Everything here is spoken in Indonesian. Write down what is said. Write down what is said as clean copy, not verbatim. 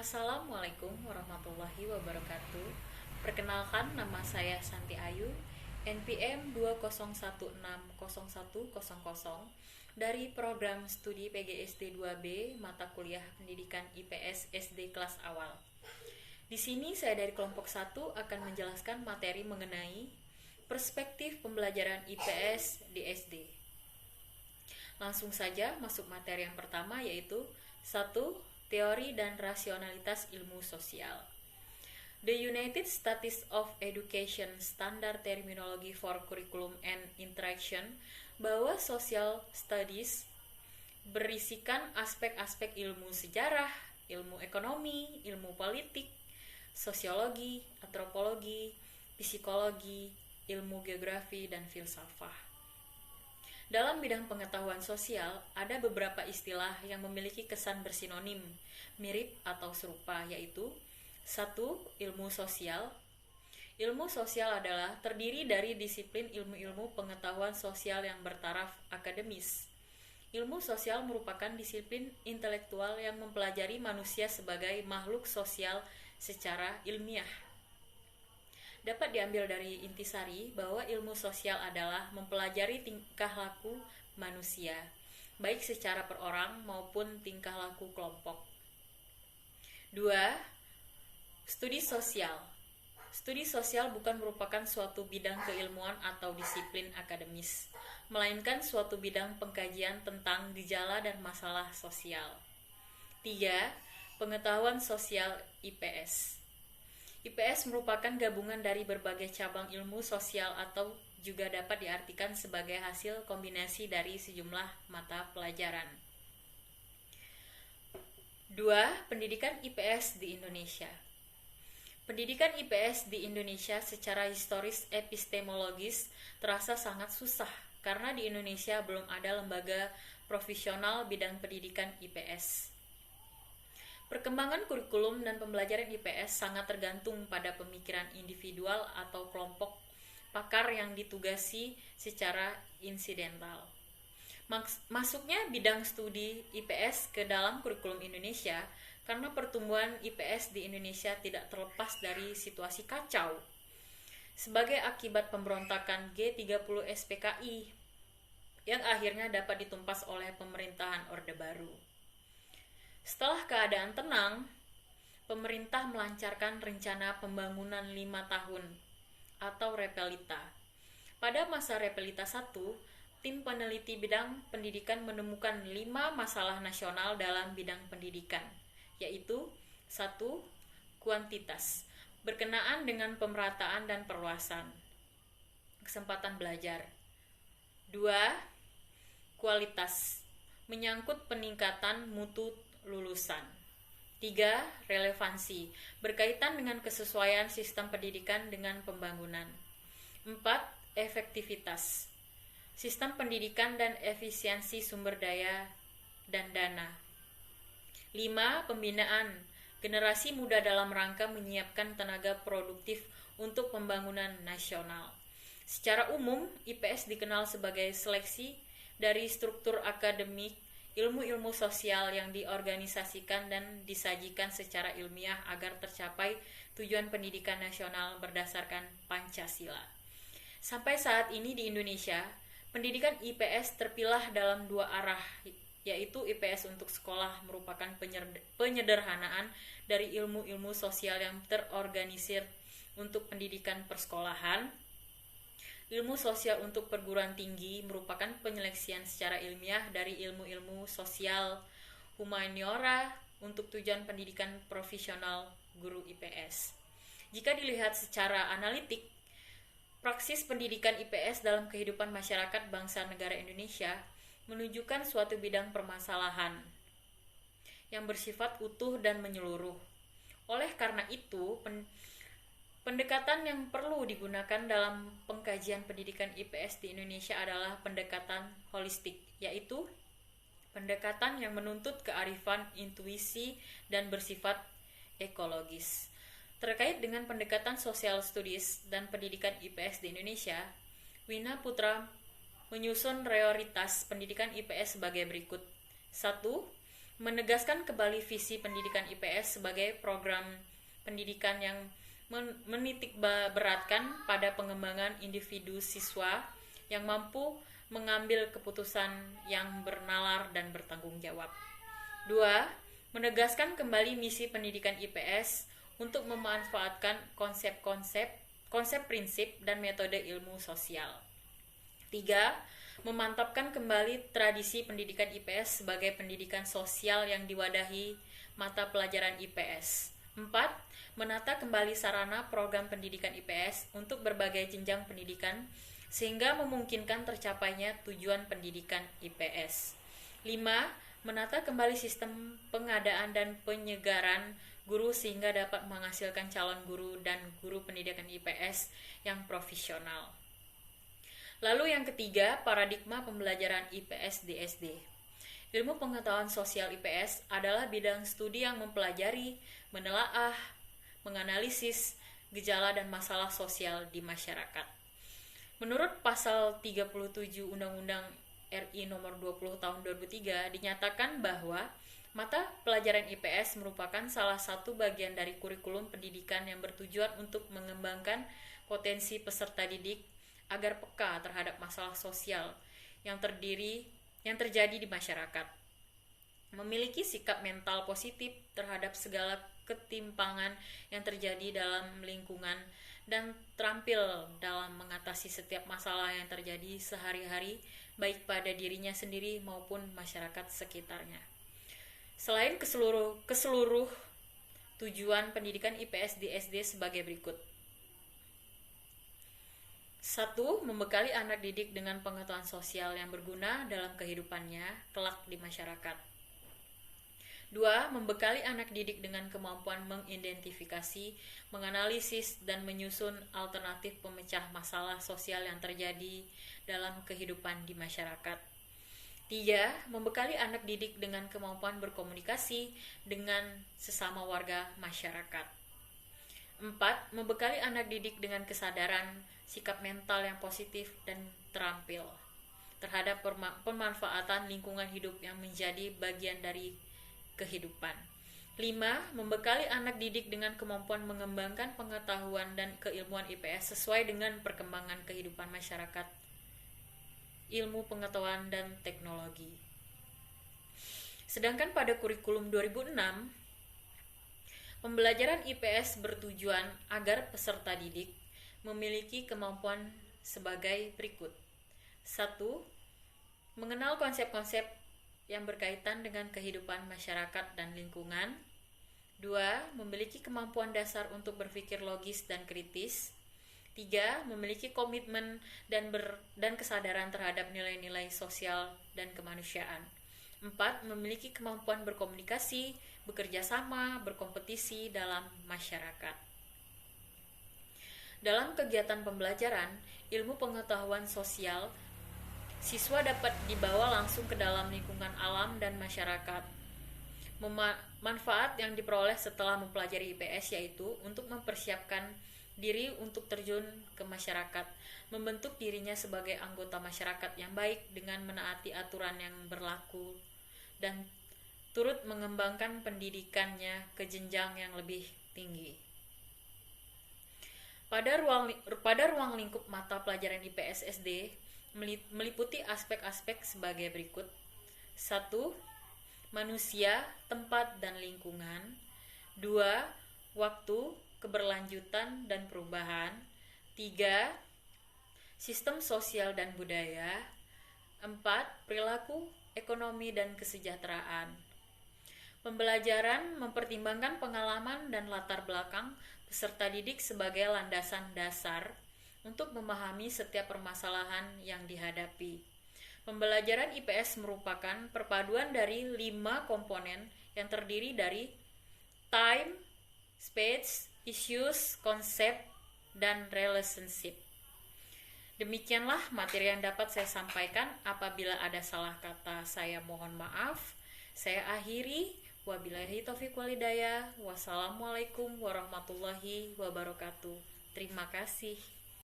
Assalamualaikum warahmatullahi wabarakatuh. Perkenalkan, nama saya Santi Ayu, NPM 201601010 dari program studi PGSD 2B mata kuliah Pendidikan IPS SD kelas awal. Di sini saya dari kelompok 1 akan menjelaskan materi mengenai perspektif pembelajaran IPS di SD. Langsung saja masuk materi yang pertama, yaitu 1. Teori dan rasionalitas ilmu sosial. The United States of Education Standard Terminology for Curriculum and Interaction bahwa Social Studies berisikan aspek-aspek ilmu sejarah, ilmu ekonomi, ilmu politik, sosiologi, antropologi, psikologi, ilmu geografi, dan filsafat. Dalam bidang pengetahuan sosial, ada beberapa istilah yang memiliki kesan bersinonim, mirip atau serupa, yaitu 1. Ilmu sosial. Ilmu sosial adalah terdiri dari disiplin ilmu-ilmu pengetahuan sosial yang bertaraf akademis. Ilmu sosial merupakan disiplin intelektual yang mempelajari manusia sebagai makhluk sosial secara ilmiah. Dapat diambil dari intisari bahwa ilmu sosial adalah mempelajari tingkah laku manusia, baik secara per orang maupun tingkah laku kelompok. 2. Studi sosial. Studi sosial bukan merupakan suatu bidang keilmuan atau disiplin akademis, melainkan suatu bidang pengkajian tentang gejala dan masalah sosial. 3. Pengetahuan sosial IPS. IPS merupakan gabungan dari berbagai cabang ilmu sosial atau juga dapat diartikan sebagai hasil kombinasi dari sejumlah mata pelajaran. 2. Pendidikan IPS di Indonesia. Pendidikan IPS di Indonesia secara historis epistemologis terasa sangat susah karena di Indonesia belum ada lembaga profesional bidang pendidikan IPS. Perkembangan kurikulum dan pembelajaran IPS sangat tergantung pada pemikiran individual atau kelompok pakar yang ditugasi secara insidental. Masuknya bidang studi IPS ke dalam kurikulum Indonesia karena pertumbuhan IPS di Indonesia tidak terlepas dari situasi kacau sebagai akibat pemberontakan G30 SPKI yang akhirnya dapat ditumpas oleh pemerintahan Orde Baru. Setelah keadaan tenang, pemerintah melancarkan rencana pembangunan 5 tahun atau Repelita. Pada masa Repelita 1, tim peneliti bidang pendidikan menemukan 5 masalah nasional dalam bidang pendidikan, yaitu 1. Kuantitas, berkenaan dengan pemerataan dan perluasan kesempatan belajar. 2. Kualitas, menyangkut peningkatan mutu lulusan. 3. Relevansi, berkaitan dengan kesesuaian sistem pendidikan dengan pembangunan. 4. Efektivitas, sistem pendidikan dan efisiensi sumber daya dan dana. 5. Pembinaan, generasi muda dalam rangka menyiapkan tenaga produktif untuk pembangunan nasional. Secara umum, IPS dikenal sebagai seleksi dari struktur akademik ilmu-ilmu sosial yang diorganisasikan dan disajikan secara ilmiah agar tercapai tujuan pendidikan nasional berdasarkan Pancasila. Sampai saat ini di Indonesia, pendidikan IPS terpilah dalam 2 arah, yaitu IPS untuk sekolah merupakan penyederhanaan dari ilmu-ilmu sosial yang terorganisir untuk pendidikan persekolahan. Ilmu sosial untuk perguruan tinggi merupakan penyeleksian secara ilmiah dari ilmu-ilmu sosial humaniora untuk tujuan pendidikan profesional guru IPS. Jika dilihat secara analitik, praksis pendidikan IPS dalam kehidupan masyarakat bangsa negara Indonesia menunjukkan suatu bidang permasalahan yang bersifat utuh dan menyeluruh. Oleh karena itu, pendekatan yang perlu digunakan dalam pengkajian pendidikan IPS di Indonesia adalah pendekatan holistik, yaitu pendekatan yang menuntut kearifan, intuisi, dan bersifat ekologis. Terkait dengan pendekatan social studies dan pendidikan IPS di Indonesia, Wina Putra menyusun prioritas pendidikan IPS sebagai berikut. 1. menegaskan kembali visi pendidikan IPS sebagai program pendidikan yang menitik beratkan pada pengembangan individu siswa yang mampu mengambil keputusan yang bernalar dan bertanggung jawab. 2. Menegaskan kembali misi pendidikan IPS untuk memanfaatkan konsep prinsip dan metode ilmu sosial. 3. Memantapkan kembali tradisi pendidikan IPS sebagai pendidikan sosial yang diwadahi mata pelajaran IPS. 4. Menata kembali sarana program pendidikan IPS untuk berbagai jenjang pendidikan sehingga memungkinkan tercapainya tujuan pendidikan IPS. 5. Menata kembali sistem pengadaan dan penyegaran guru sehingga dapat menghasilkan calon guru dan guru pendidikan IPS yang profesional. Lalu yang ketiga, paradigma pembelajaran IPS di SD. Ilmu pengetahuan sosial IPS adalah bidang studi yang mempelajari, menelaah, menganalisis gejala dan masalah sosial di masyarakat. Menurut pasal 37 Undang-Undang RI nomor 20 tahun 2003 dinyatakan bahwa mata pelajaran IPS merupakan salah satu bagian dari kurikulum pendidikan yang bertujuan untuk mengembangkan potensi peserta didik agar peka terhadap masalah sosial yang terjadi di masyarakat, memiliki sikap mental positif terhadap segala ketimpangan yang terjadi dalam lingkungan, dan terampil dalam mengatasi setiap masalah yang terjadi sehari-hari baik pada dirinya sendiri maupun masyarakat sekitarnya. Selain keseluruh tujuan pendidikan IPS di SD sebagai berikut. 1. Membekali anak didik dengan pengetahuan sosial yang berguna dalam kehidupannya kelak di masyarakat. 2. Membekali anak didik dengan kemampuan mengidentifikasi, menganalisis, dan menyusun alternatif pemecah masalah sosial yang terjadi dalam kehidupan di masyarakat. 3. Membekali anak didik dengan kemampuan berkomunikasi dengan sesama warga masyarakat. 4. Membekali anak didik dengan kesadaran, sikap mental yang positif dan terampil terhadap pemanfaatan lingkungan hidup yang menjadi bagian dari kehidupan. 5. Membekali anak didik dengan kemampuan mengembangkan pengetahuan dan keilmuan IPS sesuai dengan perkembangan kehidupan masyarakat, ilmu pengetahuan dan teknologi. Sedangkan pada kurikulum 2006, pembelajaran IPS bertujuan agar peserta didik memiliki kemampuan sebagai berikut. 1. Mengenal konsep-konsep yang berkaitan dengan kehidupan masyarakat dan lingkungan. 2. Memiliki kemampuan dasar untuk berpikir logis dan kritis. 3. Memiliki komitmen dan kesadaran terhadap nilai-nilai sosial dan kemanusiaan. 4. Memiliki kemampuan berkomunikasi, bekerja sama, berkompetisi dalam masyarakat. Dalam kegiatan pembelajaran ilmu pengetahuan sosial, siswa dapat dibawa langsung ke dalam lingkungan alam dan masyarakat. Manfaat yang diperoleh setelah mempelajari IPS yaitu untuk mempersiapkan diri untuk terjun ke masyarakat, membentuk dirinya sebagai anggota masyarakat yang baik dengan menaati aturan yang berlaku, dan turut mengembangkan pendidikannya ke jenjang yang lebih tinggi. Pada ruang lingkup mata pelajaran IPS SD meliputi aspek-aspek sebagai berikut. 1. Manusia, tempat, dan lingkungan. 2. Waktu, keberlanjutan, dan perubahan. 3. Sistem sosial dan budaya. 4. Perilaku, ekonomi, dan kesejahteraan. Pembelajaran mempertimbangkan pengalaman dan latar belakang peserta didik sebagai landasan dasar untuk memahami setiap permasalahan yang dihadapi. Pembelajaran IPS merupakan perpaduan dari 5 komponen yang terdiri dari time, space, issues, konsep, dan relationship. Demikianlah materi yang dapat saya sampaikan. Apabila ada salah kata, saya mohon maaf. Saya akhiri. Wabillahi taufiq walhidayah. Wassalamualaikum warahmatullahi wabarakatuh. Terima kasih.